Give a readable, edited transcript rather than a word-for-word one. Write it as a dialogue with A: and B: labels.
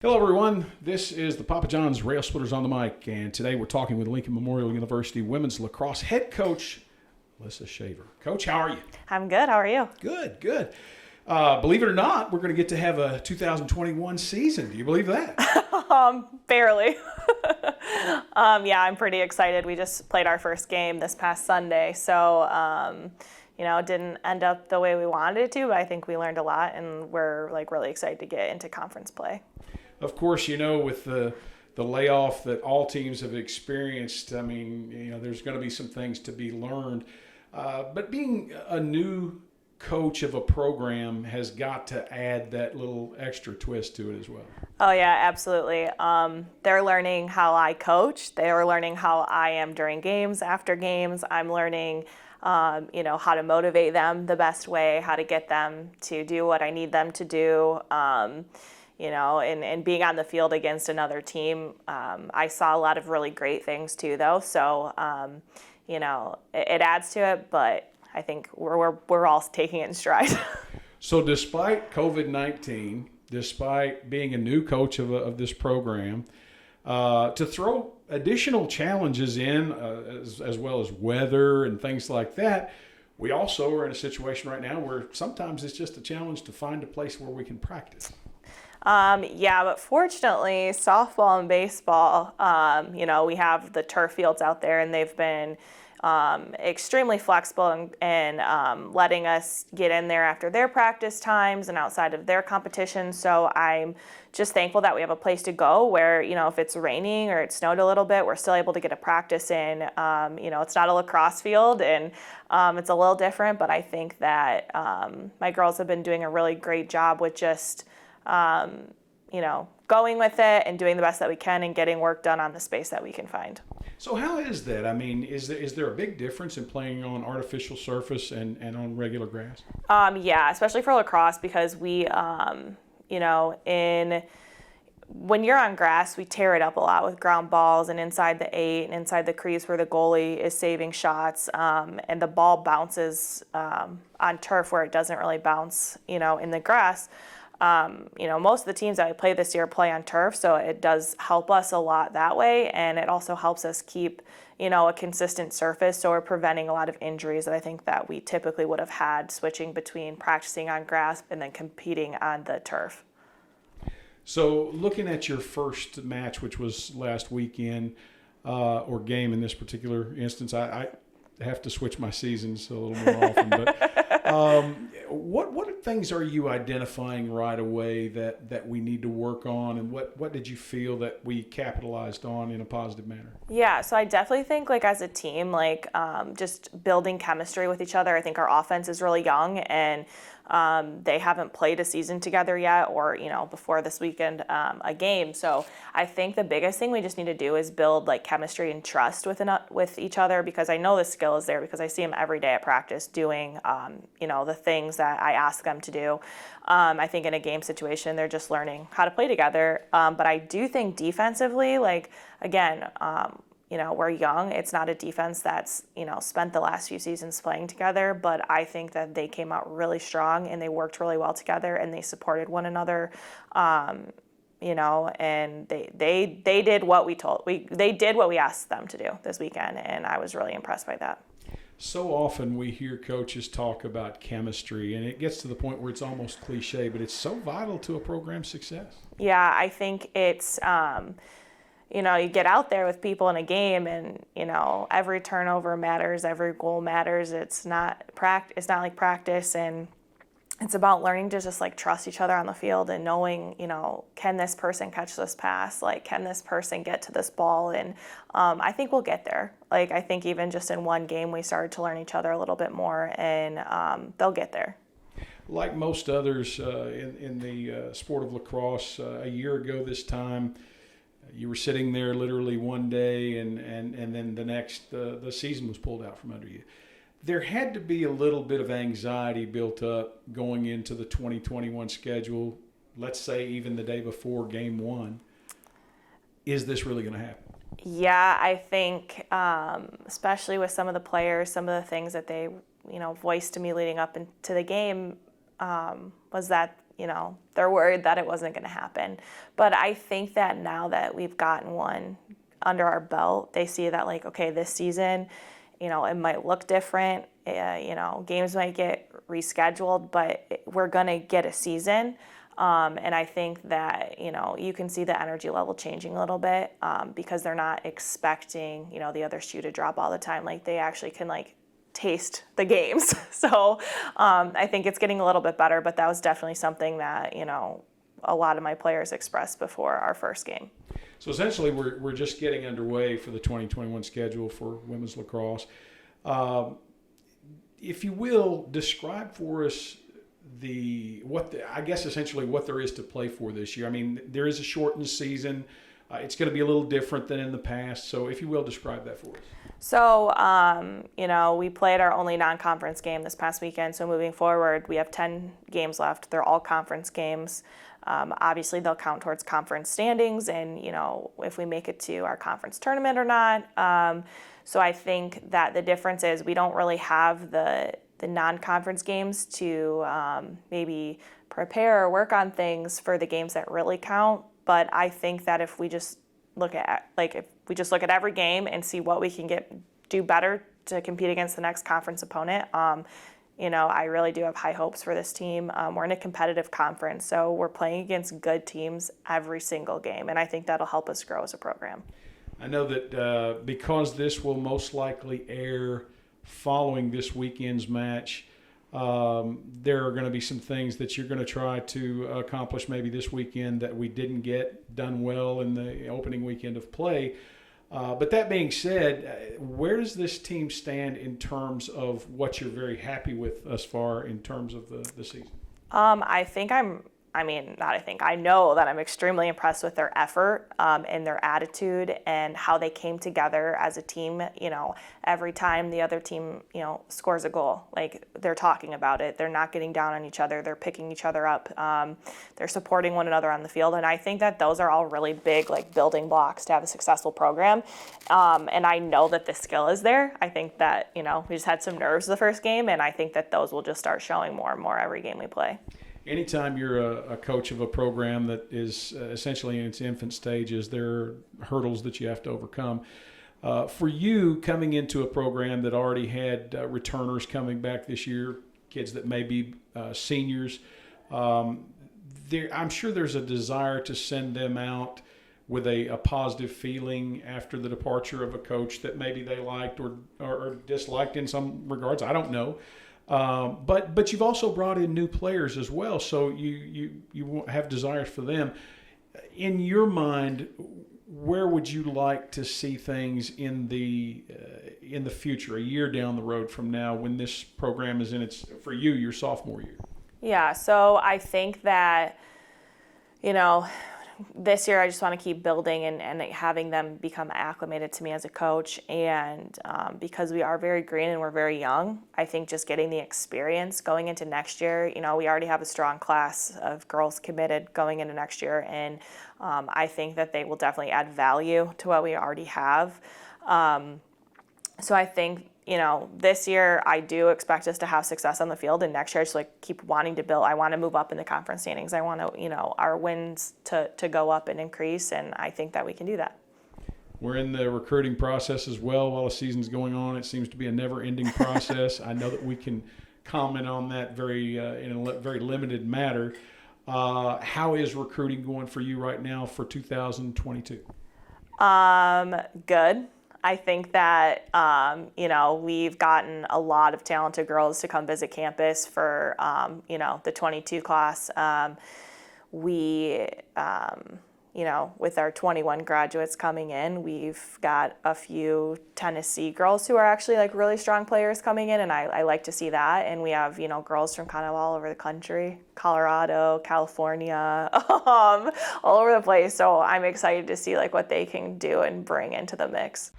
A: Hello everyone, this is the Papa John's Railsplitters on the mic, and today we're talking with Lincoln Memorial University women's lacrosse head coach, Alyssa Shaver. Coach, how are you?
B: I'm good, how are you?
A: Good, good. Believe it or not, we're going to get to have a 2021 season. Do you believe that?
B: Barely. Yeah, I'm pretty excited. We just played our first game this past Sunday, so it didn't end up the way we wanted it to, but I think we learned a lot, and we're really excited to get into conference play.
A: Of course, with the layoff that all teams have experienced, there's going to be some things to be learned. But being a new coach of a program has got to add that little extra twist to it as well.
B: Oh yeah, absolutely. They're learning how I coach. They're learning how I am during games, after games. I'm learning how to motivate them the best way, how to get them to do what I need them to do. And being on the field against another team, I saw a lot of really great things too, though. So, it adds to it, but I think we're all taking it in stride.
A: So, despite COVID-19, despite being a new coach of this program, to throw additional challenges in, as well as weather and things like that, we also are in a situation right now where sometimes it's just a challenge to find a place where we can practice.
B: Yeah, but fortunately, softball and baseball, we have the turf fields out there, and they've been extremely flexible and letting us get in there after their practice times and outside of their competition. So I'm just thankful that we have a place to go where, if it's raining or it snowed a little bit, we're still able to get a practice in. It's not a lacrosse field, and it's a little different, but I think that my girls have been doing a really great job with just going with it and doing the best that we can and getting work done on the space that we can find.
A: So how is that? I mean, is there a big difference in playing on artificial surface and on regular grass?
B: Yeah, especially for lacrosse, because we, when you're on grass, we tear it up a lot with ground balls and inside the 8 and inside the crease where the goalie is saving shots, and the ball bounces on turf where it doesn't really bounce, in the grass. Most of the teams that I play this year play on turf, so it does help us a lot that way, and it also helps us keep, a consistent surface, so we're preventing a lot of injuries that I think that we typically would have had switching between practicing on grass and then competing on the turf.
A: So looking at your first match, which was last weekend, or game in this particular instance, I have to switch my seasons a little more often, but what things are you identifying right away that we need to work on, and what did you feel that we capitalized on in a positive manner?
B: Yeah, so I definitely think as a team, just building chemistry with each other. I think our offense is really young, and they haven't played a season together yet, or before this weekend a game. So I think the biggest thing we just need to do is build chemistry and trust with each other, because I know the skill is there because I see them every day at practice doing the things that I ask them to do. I think in a game situation they're just learning how to play together. But I do think defensively, again, we're young. It's not a defense that's, spent the last few seasons playing together, but I think that they came out really strong and they worked really well together and they supported one another. And they did what they did what we asked them to do this weekend, and I was really impressed by that.
A: So often we hear coaches talk about chemistry, and it gets to the point where it's almost cliche, but it's so vital to a program's success.
B: Yeah, I think it's you get out there with people in a game, and every turnover matters, every goal matters. It's not like practice, and it's about learning to just trust each other on the field and knowing, can this person catch this pass? Can this person get to this ball? And I think we'll get there. I think even just in one game, we started to learn each other a little bit more, and they'll get there.
A: Like most others in the sport of lacrosse, a year ago this time, you were sitting there literally one day, and then the next, the season was pulled out from under you. There had to be a little bit of anxiety built up going into the 2021 schedule, let's say even the day before game one. Is this really going to happen?
B: Yeah, I think especially with some of the players, some of the things that they voiced to me leading up into the game was that they're worried that it wasn't going to happen. But I think that now that we've gotten one under our belt, they see that like, okay, this season, it might look different. Games might get rescheduled, but we're going to get a season. And I think that, you can see the energy level changing a little bit because they're not expecting, the other shoe to drop all the time. Like they actually can like taste the games. So I think it's getting a little bit better, but that was definitely something that, a lot of my players expressed before our first game.
A: So essentially we're just getting underway for the 2021 schedule for women's lacrosse. If you will, describe for us essentially what there is to play for this year. I mean, there is a shortened season. It's going to be a little different than in the past. So if you will, describe that for us.
B: So, we played our only non-conference game this past weekend. So moving forward, we have 10 games left. They're all conference games. Obviously, they'll count towards conference standings and, if we make it to our conference tournament or not. So I think that the difference is we don't really have the non-conference games to maybe prepare or work on things for the games that really count. But I think that if we just look at every game and see what we can do better to compete against the next conference opponent, I really do have high hopes for this team. We're in a competitive conference, so we're playing against good teams every single game, and I think that'll help us grow as a program.
A: I know that because this will most likely air following this weekend's match, there are going to be some things that you're going to try to accomplish maybe this weekend that we didn't get done well in the opening weekend of play. But that being said, where does this team stand in terms of what you're very happy with thus far in terms of the season? I know that I'm extremely impressed with their effort and their attitude and how they came together as a team. Every time the other team, scores a goal, like they're talking about it. They're not getting down on each other. They're picking each other up. They're supporting one another on the field. And I think that those are all really big, like building blocks to have a successful program. And I know that the skill is there. I think that, we just had some nerves the first game, and I think that those will just start showing more and more every game we play. Anytime you're a coach of a program that is essentially in its infant stages, there are hurdles that you have to overcome. For you, coming into a program that already had returners coming back this year, kids that may be seniors, I'm sure there's a desire to send them out with a positive feeling after the departure of a coach that maybe they liked or disliked in some regards. I don't know. But you've also brought in new players as well, so you have desires for them. In your mind, where would you like to see things in the future, a year down the road from now, when this program is in for you, your sophomore year?
B: Yeah, so I think that, this year I just want to keep building and having them become acclimated to me as a coach. And because we are very green and we're very young, I think just getting the experience going into next year, we already have a strong class of girls committed going into next year. And I think that they will definitely add value to what we already have. So I think, this year I do expect us to have success on the field, and next year I just keep wanting to build. I want to move up in the conference standings. I want to, our wins to go up and increase, and I think that we can do that.
A: We're in the recruiting process as well while the season's going on. It seems to be a never-ending process. I know that we can comment on that in a very limited matter. How is recruiting going for you right now for 2022?
B: Good. I think that, we've gotten a lot of talented girls to come visit campus for, the 22 class. With our 21 graduates coming in, we've got a few Tennessee girls who are actually really strong players coming in, and I like to see that. And we have, girls from kind of all over the country, Colorado, California, all over the place. So I'm excited to see what they can do and bring into the mix.